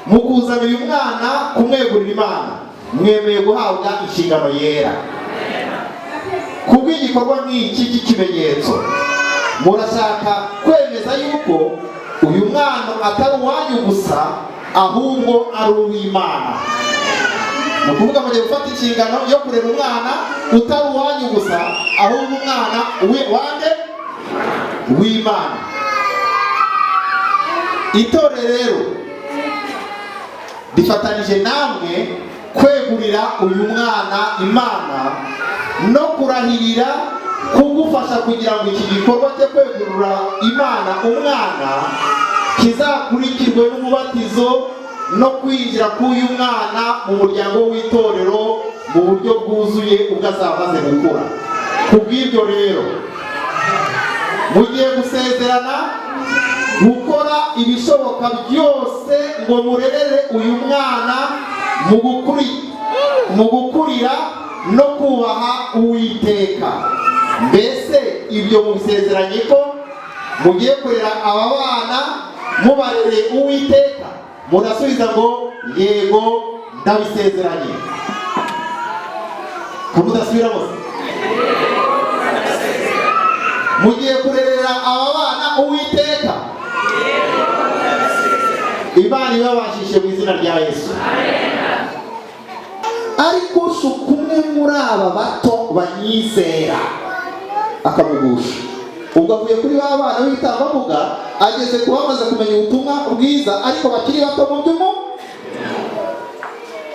mu kuzana uyu mwana kumwegurira Imana mwemeye guhabwa inshingano yera. Kubw'igikorwa nk'iki cy'ikimenyetso murashaka kwemeza yuko uyu mwana atari uwanyu gusa ahubwo ari uw'Imana. Ni ukuvuga mugiye gufata inshingano yo kurera umwana utari uwanyu gusa ahubwo umwana wande w'Imana. Itorero rero rifatanije namwe kwegurira uyu mwana Imana no kurahirira kugufasha kugira ngo iki gikorwa cyo kwegurira Imana umwana kizakurikirwe n'umubatizo no kwinjira k'uyu mwana mu muryango w'itorero mu buryo bwuzuye ubwo azaba amaze gukura. Kubw'ibyo rero mugiye gusezerana gukora ibishoboka byose ngo murerere uyu mwana mu gukurira no kubaha Uwiteka. Mbese ibyo mubisezeranye ko mugiye kurera aba bana mubarereye Uwiteka? Murasubiza ngo yego ndabisezeranye. Kumudasubira bose mugiye kurerera aba bana Uwiteka? Imana ibabashishe mu izina rya Yesu. Ariko kumwe muri aba bato banyizera akamugusha. Ubwo avuye kuri ba bana b'ibitambambuga ageze ku bamaze kumenya ubutumwa bwiza ariko bakiri bato mu by'umu.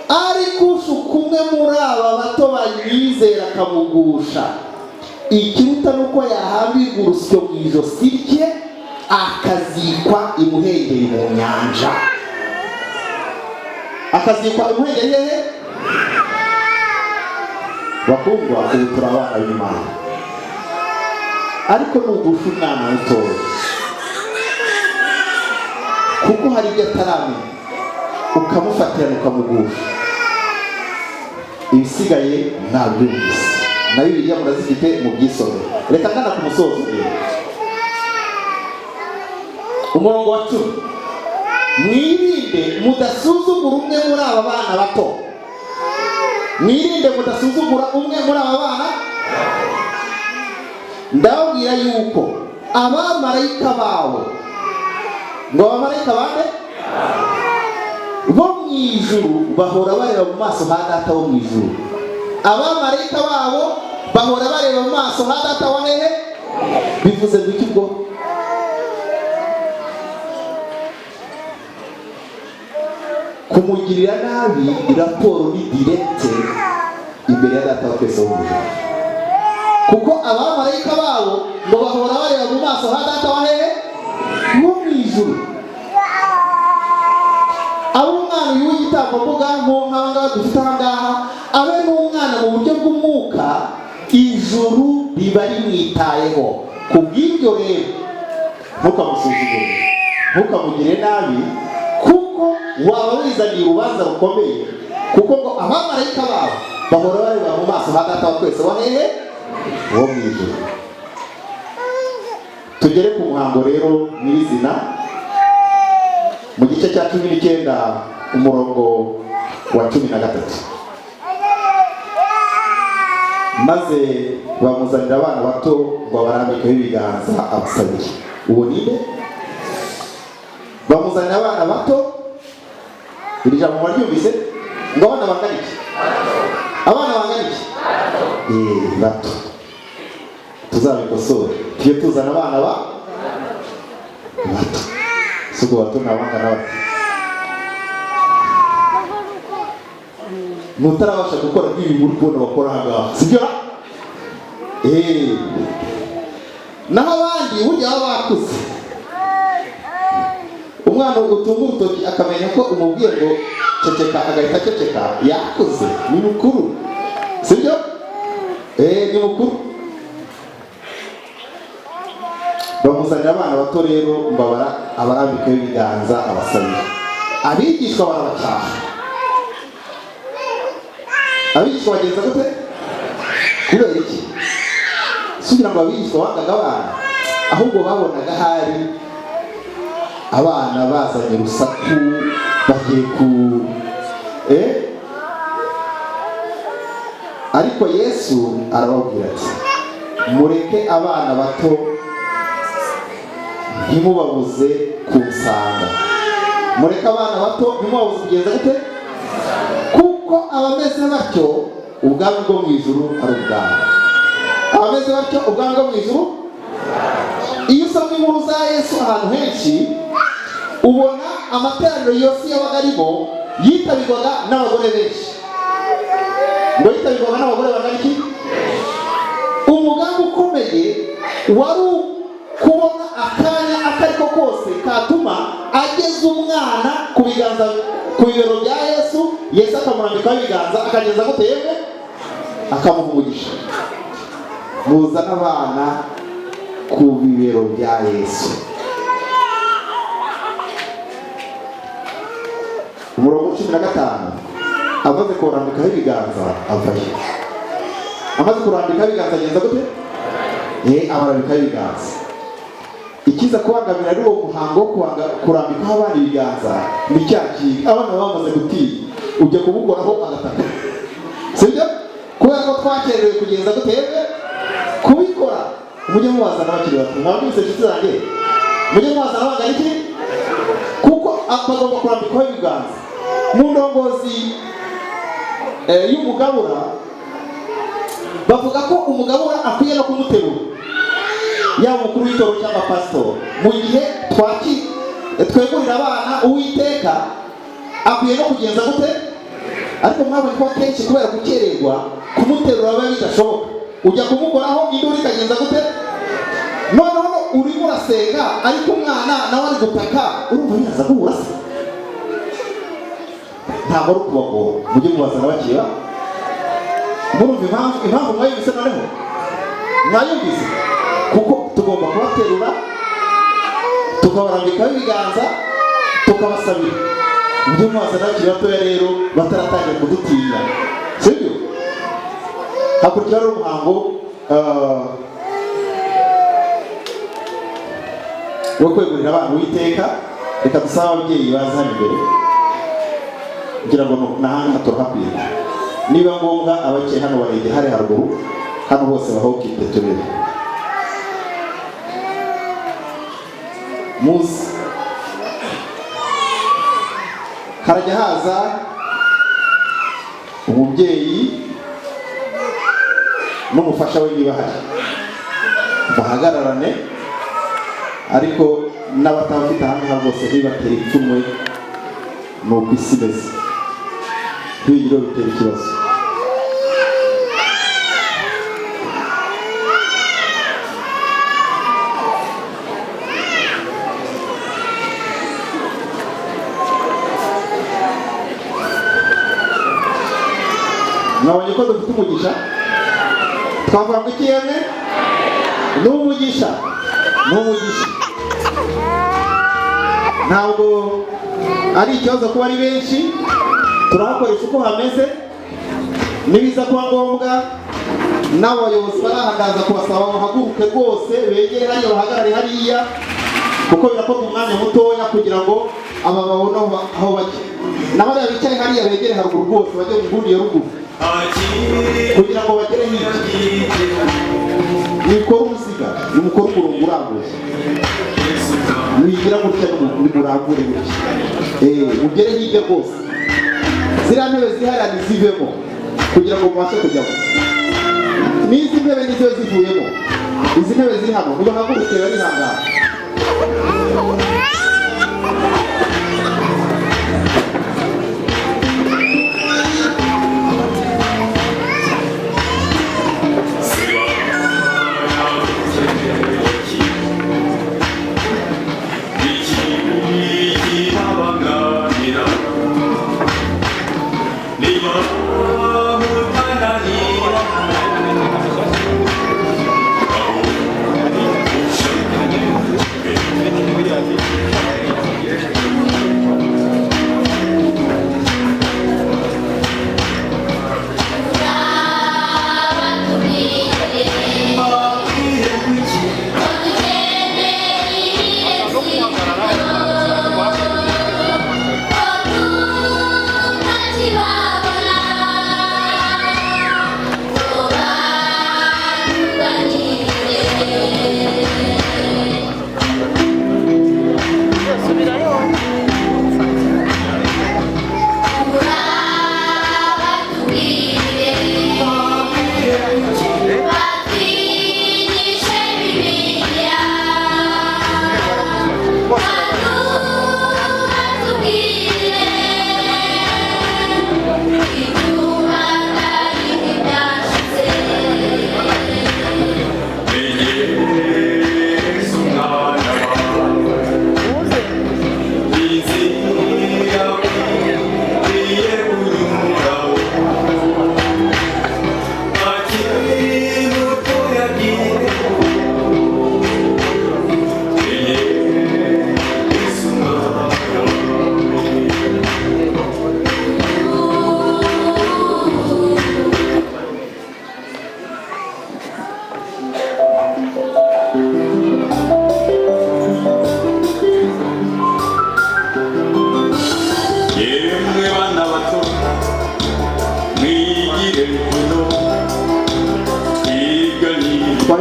Ariko kumwe muri aba bato banyizera akamugusha, ikiruta nuko yahambirwa urusyo mu ijosi rye akazikwa imuhengeri mu nyanja. Akazikwa imuhengeri hehe? Bakundwa, ubu turi abana b'Imana. Ariko nugusha umwana mutoya kuko hari ibyo ataramenya ukamufatirana ukamugusha, ibisigaye ntabyumvise. Na Bibiliya murazifite mu byisomero. Reka ngana ku musozo umurongo wa 10. Mwirinde mudasuzugura umwe muri aba bana bato. Mwirinde mudasuzugura umwe muri aba bana. Ndababwira yuko abamarayika bawo, ngo abamarayika bande bo mu ijuru bahora bareba mu maso ha Data wo mu ijuru. Abamarayika babo bahora bareba mu maso ha Data wa hehe? Bivuze ngo iki bwo? Kumugirira nabi raporo ni direct imbere ya Data wa twese wo mu ijuru. Kuko abamarayika babo ngo bahora bareba mu maso ha Data wa hehe? Wo mu ijuru. Abo umwana uyu w'igitambambuga nk'ahangaha dufite ahangaha abe n'umwana mu buryo bw'umwuka ijuru riba rimwitayeho. Kubw'ibyo rero ntukamusuzugure, ntukamugire nabi, kuko waba wizaniye urubanza rukomeye. Kuko ngo abamarayika babo bahora bareba mu maso ha Data wa twese wa hehe? Wo mu ijuru. Tugere ku muhango rero nyirizina mu gice cya 19 umurongo wa 13. Maze bamuzanira abana bato ngo barambikeho ibiganza abasabire. Uwo ninde? Bamuzanira abana bato. Iri jambo mwaryumvise? Ngo abana bangana iki? Abana bangana iki? Bato. Tuzabikosora. Tugiye tuzana abana bato. Suko bato n'abangana bato. Mutarabasha gukora ibi muri kubona bakora hanga. Sibyo? Naho abandi burya bakuze. Umwana utunga urutoki akamenya ko umubwiye ngo ceceka agahita ceceka, yakuze, ni mukuru. Sibyo? Ni mukuru. Bamuzanira abana bato rero mbabara abarambikaho ibiganza abasabira. Abigishwa barabacyaha. Abigishwa bagenza gute? Kubera iki? Sugira ngo abigishwa bangaga abana, ahubwo babonaga hari abana bazanye urusaku bagiye ku ariko Yesu arababwira ati mureke abana bato ntimubabuze kunsanga. Mureke abana bato ntimubabuze kugenza gute? Kuko abameze batyo ubwami bwo mu ijuru ari ubwabo. Abameze batyo ubwami bwo mu ijuru. Iyo usomye inkuru za Yesu ahantu henshi ubona amateraniro yose yabaga arimo yitabirwaga n'abagore benshi. Ngo yitabirwaga n'abagore bangana iki? Umugambi ukomeye wari kubona akanya akariko kose katuma ageza umwana ku biganza ku bibero bya Yesu. Yesu akamurambikaho ibiganza akageza gute yemwe akamuha umugisha. Muzana abana ku bibero bya Yesu. Umurongo 15 amaze kurambikaho ibiganza afashe. Amaze kurambikaho ibiganza agenza gute? Abarambikaho ibiganza. Ikiza kubangamira ari uwo muhango wo kurambikaho abana ibiganza ni cyaki abana bamaze gutinya ujya kubukoraho agataka. Sibyo? Kubera ko twakerewe kugenza gute kubikora. Mujye mubazana bakiri bato. Mwabwise inshuti zanjye. Mujye mubazana bangana iki? Kuko bagomba kurambikaho ibiganza. Mu ndongozi y'umugabura bavuga ko umugabura akwiye no kumuterura. Yaba umukuru w'itoro cyangwa pastor. Mu gihe twegurira abana Uwiteka akwiye no kugenza gute? Ariko mwabonye ko kenshi kubera gukererwa kumuterura biba bidashoboka. Ujya kumukoraho induru ikagenza gute? Noneho urimo urasenga ariko umwana nawe ari gutaka urumva biraza kuburasa. Ntabwo ari ukubagora. Mujye mubazana bakira. Murumva impamvu mwayumvise noneho? Mwayumvise? Kuko tugomba kubaterura tukabarambikaho ibiganza tukabasabira. Mujye mubazana bakiri batoya rero bataratangira kudutinya. Sibyo? Hakurikiraho umuhango wo kwegurira abana Uwiteka. Reka dusabe ababyeyi baza hano imbere kugira ngo nahanga turahakwiye. Niba ngombwa abakiye hano barege hari haruguru hano hose baho kipeturere. Muzi harajya haza umubyeyi n'umufasha we niba hari bahagararane, ariko n'abatabafite ahangaha bose ntibatera ipfunwe. Ni uko isi imeze ntibigire bitera ikibazo. Mwabonye ko dufite umugisha? Twavuga ngo iki yemwe? Ni umugisha. Ni umugisha. Ntabwo ari ikibazo kuba ari benshi. Turahakoresha uko hameze. Nibiza kuba ngombwa n'abayobozi barahangaza kubasaba bahaguruke rwose begere hariya bahagarare hariya, kuko birakorwa umwanya mutoya kugira ngo aba babone aho bajya. Naho bariya bicaye hariya begere haruguru rwose bajye mu nguni ya ruguru kugira ngo bagere hirya. Nikora umuziga nimukora umurongo urambuye, wigira gutya n'umurambure gutya mugere hirya rwose. Ziriya ntebe zihari nizivemo kugira ngo mubashe kujyamo. N'izi ntebe nizo zivuyemo. Izi ntebe ziri hano mubahaguruke bari hangara.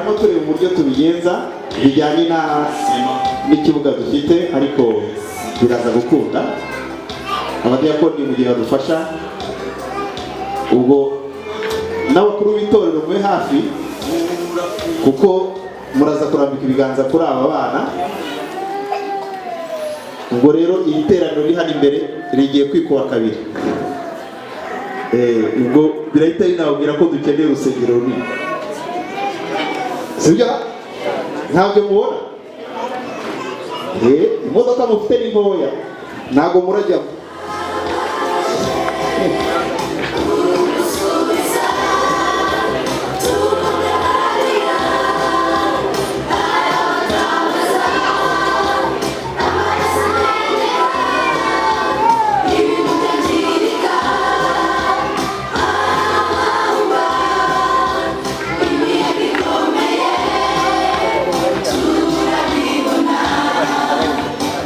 turimo tureba uburyo tubigenza bijyanye n'ikibuga dufite, ariko biraza gukunda. Abadiyakoni mu gihe badufasha, ubwo n'abakuru b'itorero mwe hafi, kuko muraza kurambika ibiganza kuri aba bana. Ubwo rero iri teraniro riri hano imbere rigiye kwikuba kabiri. Ubwo birahita binababwira ko dukeneye urusengero runini, sibyo? Ntabwo mubona imodoka mufite ni ntoya, ntabwo murajyamo.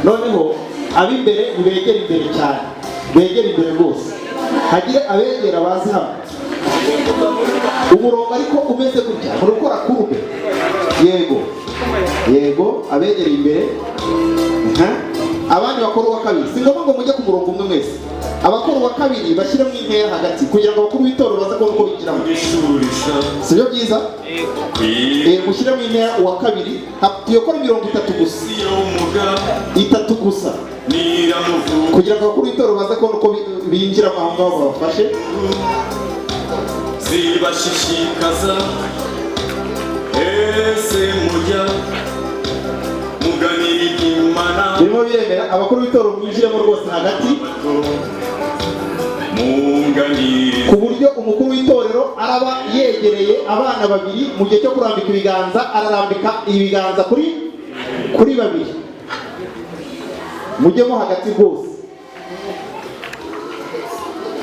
Noneho ab'imbere begera imbere cyane, begera imbere rwose, hagire abegera bazi hano. Umurongo ariko umeze gutya, murukora kurube. Yego, abegera imbere. Abandi bakora uwa kabiri, si ngombwa ngo mujye ku murongo umwe mwese. Abakora uwa kabiri bashyiremo intera hagati kugira ngo abakuru b'itorero baze kubona uko bigiramo. Si byo byiza? Mushyiremo intera uwa kabiri, tuyokora 30 gusa. 3 gusa. Kugira ngo abakuru b'itorero baze kubona uko binjiramo aho ngaho babafashe. Zibashishikaza ese mujya muganira iby'Imana. Birimo biremera abakuru b'itorero mwinjiremo rwose hagati, ku buryo umukuru w'itorero araba yegereye abana babiri. Mu gihe cyo kurambika ibiganza, ararambika ibiganza kuri babiri. Mujyemo hagati rwose,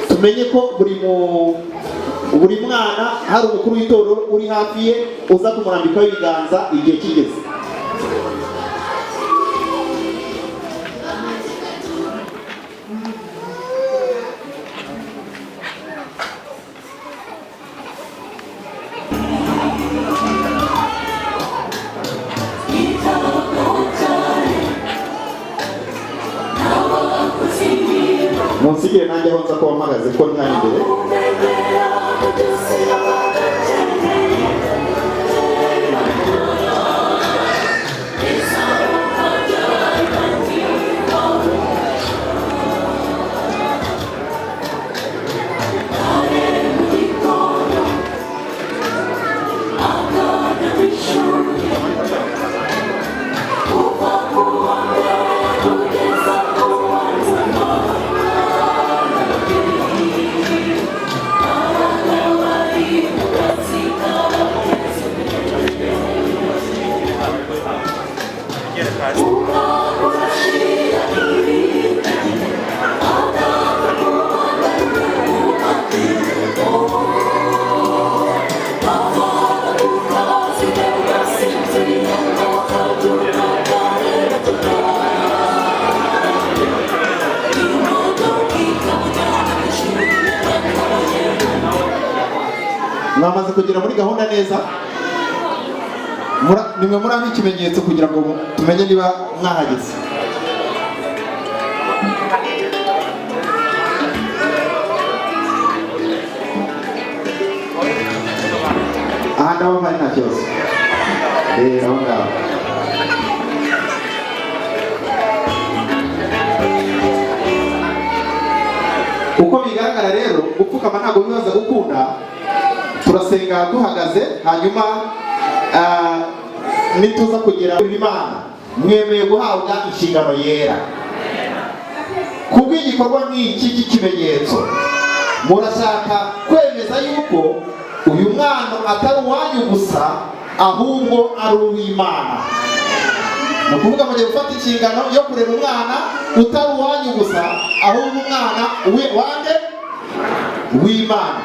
tumenye ko buri mwana hari umukuru w'itorero uri hafi ye uza kumurambikaho ibiganza igihe kigeze. Munsigire nanjye aho nza kuba mpagaze ko ni hano imbere. Mwamaze kugera muri gahunda neza, nimwe muri aho ikimenyetso kugira ngo tumenye niba mwahageze. Aha ndaho hari nta kibazo. Aho ngaho. Uko bigaragara rero, gupfukama ntabwo bibaza gukunda. Turasenga duhagaze, hanyuma nituza kugera ku Imana mwemeye guhabwa inshingano yera. Kubw'igikorwa nk'iki cy'ikimenyetso, murashaka kwemeza yuko uyu mwana atari uwanyu gusa, ahubwo ari uw'Imana. Ni ukuvuga mugiye gufata inshingano yo kurera umwana utari uwanyu gusa, ahubwo umwana wande w'Imana.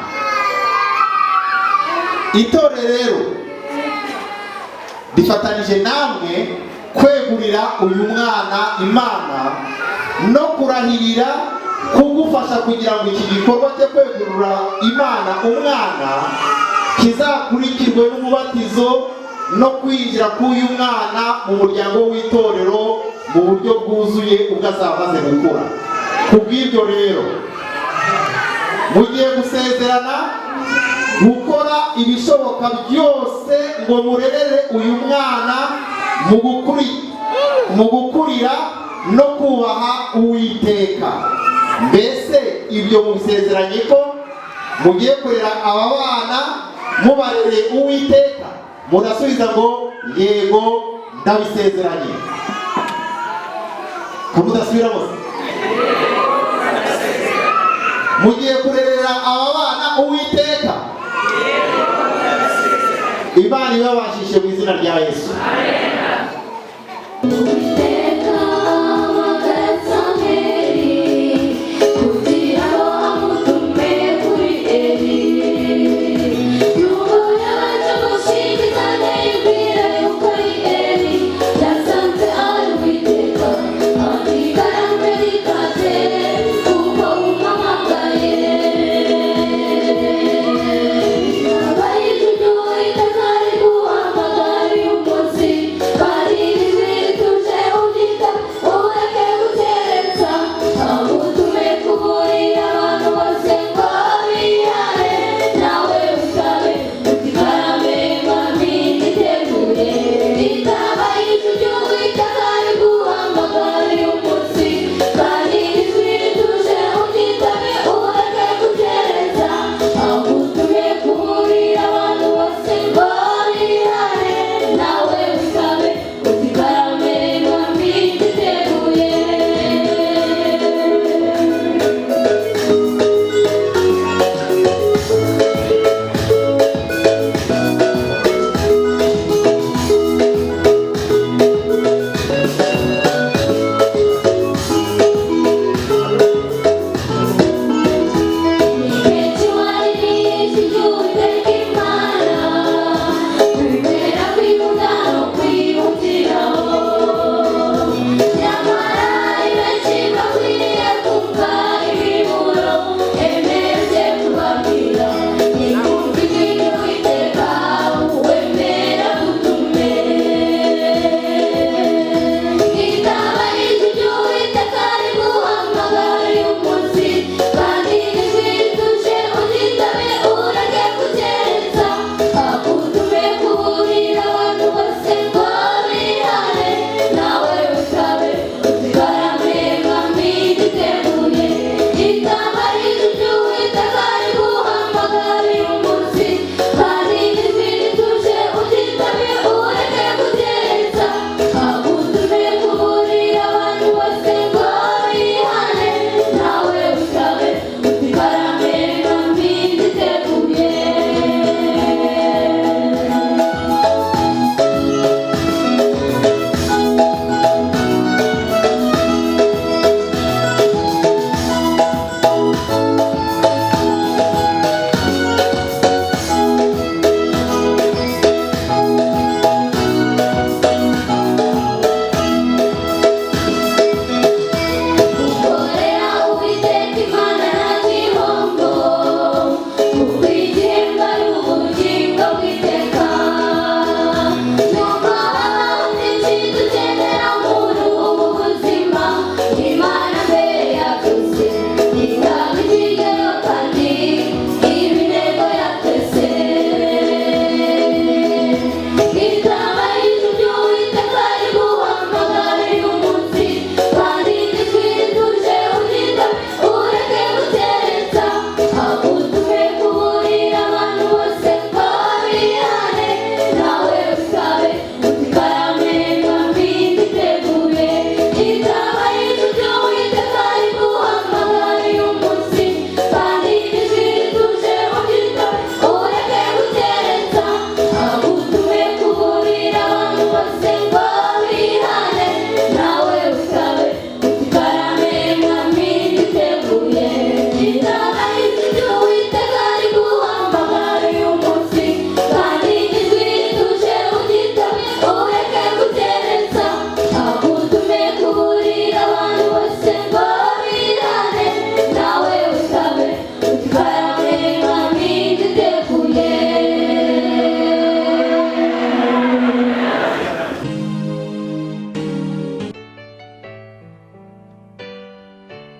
Itorero rero rifatanije namwe kwegurira uyu mwana Imana no kurahirira kugufasha kugira ngo iki gikorwa cyo kwegurira Imana umwana kizakurikirwe n'umubatizo no kwinjira k'uyu mwana mu muryango w'itorero mu buryo bwuzuye ubwo azaba amaze gukura. Kubw'ibyo rero mugiye gusezerana gukora ibishoboka byose ngo murerere uyu mwana mu gukurira no kubaha Uwiteka. Mbese ibyo mubisezeranye ko mugiye kurera aba bana mubarereye Uwiteka? Murasubiza ngo yego ndabisezeranye. Kumudasubira bose. Mugiye kurerera aba bana Uwiteka? Imana ibabashishe mu izina rya Yesu.